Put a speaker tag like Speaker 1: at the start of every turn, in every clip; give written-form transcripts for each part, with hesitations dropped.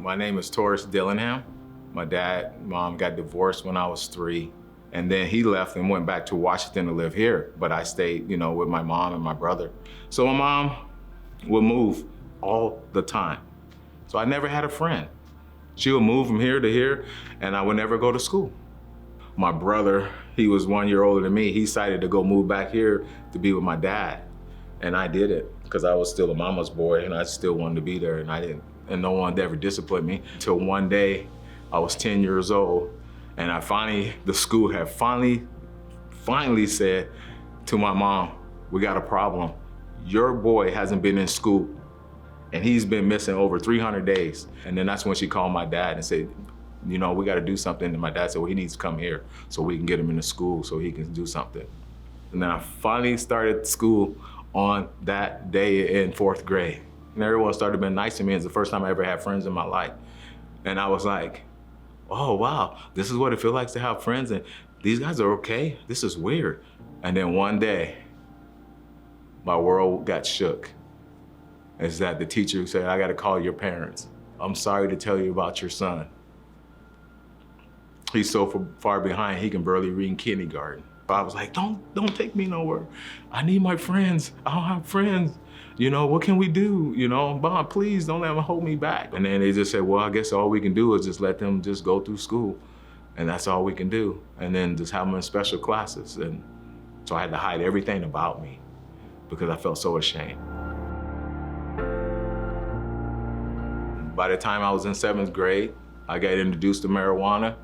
Speaker 1: My name is Torus Dillingham. My dad and mom got divorced when I was 3. And then he left and went back to Washington to live here. But I stayed, with my mom and my brother. So my mom would move all the time. So I never had a friend. She would move from here to here, and I would never go to school. My brother, he was 1 year older than me. He decided to go move back here to be with my dad. And I did it because I was still a mama's boy and I still wanted to be there, and no one ever disciplined me. Until one day, I was 10 years old, and the school had finally said to my mom, "We got a problem. Your boy hasn't been in school, and he's been missing over 300 days. And then that's when she called my dad and said, we got to do something. And my dad said, well, he needs to come here so we can get him into school so he can do something. And then I finally started school on that day in 4th grade. And everyone started being nice to me. It's the first time I ever had friends in my life. And I was like, oh, wow, this is what it feels like to have friends. And these guys are okay. This is weird. And then one day, my world got shook. Is that the teacher said, I got to call your parents. I'm sorry to tell you about your son. He's so far behind, he can barely read in kindergarten. I was like, don't take me nowhere. I need my friends. I don't have friends. What can we do? Bob, please don't let them hold me back. And then they just said, well, I guess all we can do is just let them just go through school. And that's all we can do. And then just have them in special classes. And so I had to hide everything about me because I felt so ashamed. By the time I was in 7th grade, I got introduced to marijuana.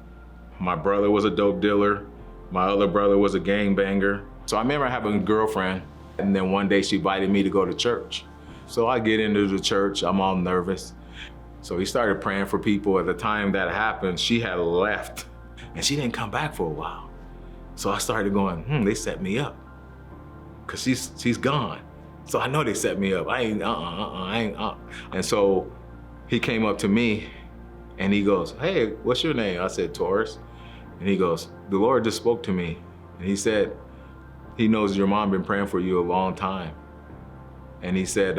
Speaker 1: My brother was a dope dealer. My other brother was a gangbanger. So I remember having a girlfriend, and then one day she invited me to go to church. So I get into the church, I'm all nervous. So he started praying for people. At the time that happened, she had left, and she didn't come back for a while. So I started going, they set me up, because she's gone. So I know they set me up. And so he came up to me, and he goes, hey, what's your name? I said, Torus. And he goes, the Lord just spoke to me. And he said, he knows your mom been praying for you a long time. And he said,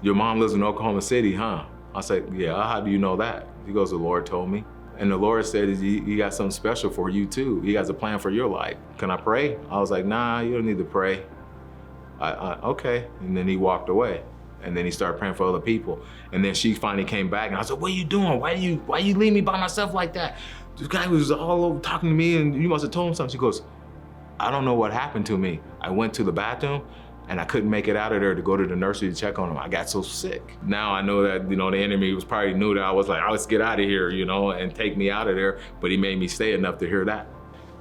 Speaker 1: your mom lives in Oklahoma City, huh? I said, yeah, how do you know that? He goes, the Lord told me. And the Lord said, he got something special for you too. He has a plan for your life. Can I pray? I was like, nah, you don't need to pray. Okay. And then he walked away. And then he started praying for other people. And then she finally came back, and I said, what are you doing? Why you leave me by myself like that? This guy was all over talking to me, and you must have told him something. She goes, I don't know what happened to me. I went to the bathroom, and I couldn't make it out of there to go to the nursery to check on him. I got so sick. Now I know that, the enemy was probably knew that I was like, oh, let's get out of here, and take me out of there. But he made me stay enough to hear that.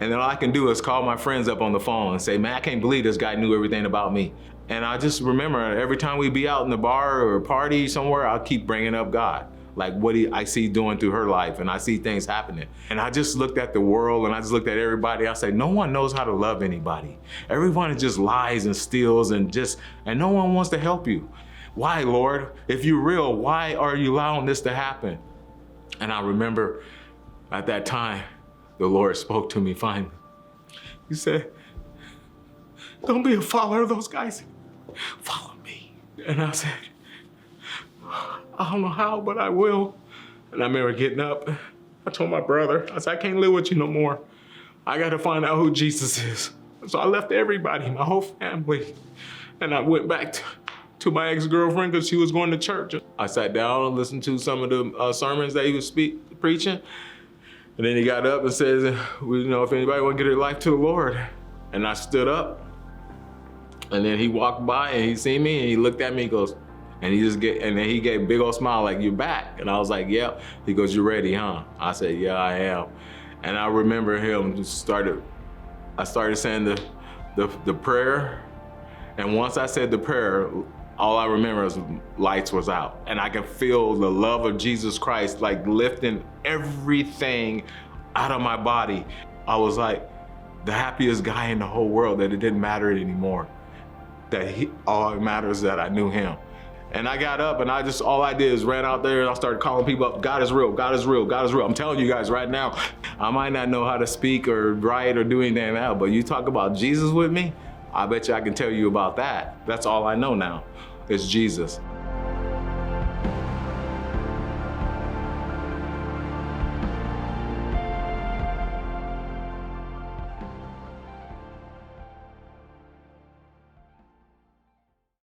Speaker 1: And then all I can do is call my friends up on the phone and say, man, I can't believe this guy knew everything about me. And I just remember every time we be out in the bar or party somewhere, I'll keep bringing up God. Like what I see doing through her life, and I see things happening. And I just looked at the world, and I just looked at everybody. I said, no one knows how to love anybody. Everyone just lies and steals and no one wants to help you. Why, Lord? If you're real, why are you allowing this to happen? And I remember at that time, the Lord spoke to me finally. He said, don't be a follower of those guys. Follow me. And I said, I don't know how, but I will. And I remember getting up. I told my brother, I said, I can't live with you no more. I got to find out who Jesus is. So I left everybody, my whole family. And I went back to my ex-girlfriend because she was going to church. I sat down and listened to some of the sermons that he was preaching. And then he got up and says, if anybody want to get their life to the Lord. And I stood up. And then he walked by and he seen me and he looked at me, he goes, and then he gave a big old smile like, you're back. And I was like, yeah. He goes, you ready, huh? I said, yeah, I am. And I remember I started saying the prayer. And once I said the prayer, all I remember is lights was out. And I could feel the love of Jesus Christ like lifting everything out of my body. I was like the happiest guy in the whole world, that it didn't matter anymore. All that matters is that I knew him. And I got up and all I did is ran out there and I started calling people up, God is real, God is real, God is real. I'm telling you guys right now, I might not know how to speak or write or do anything now, but you talk about Jesus with me, I bet you I can tell you about that. That's all I know now, is Jesus.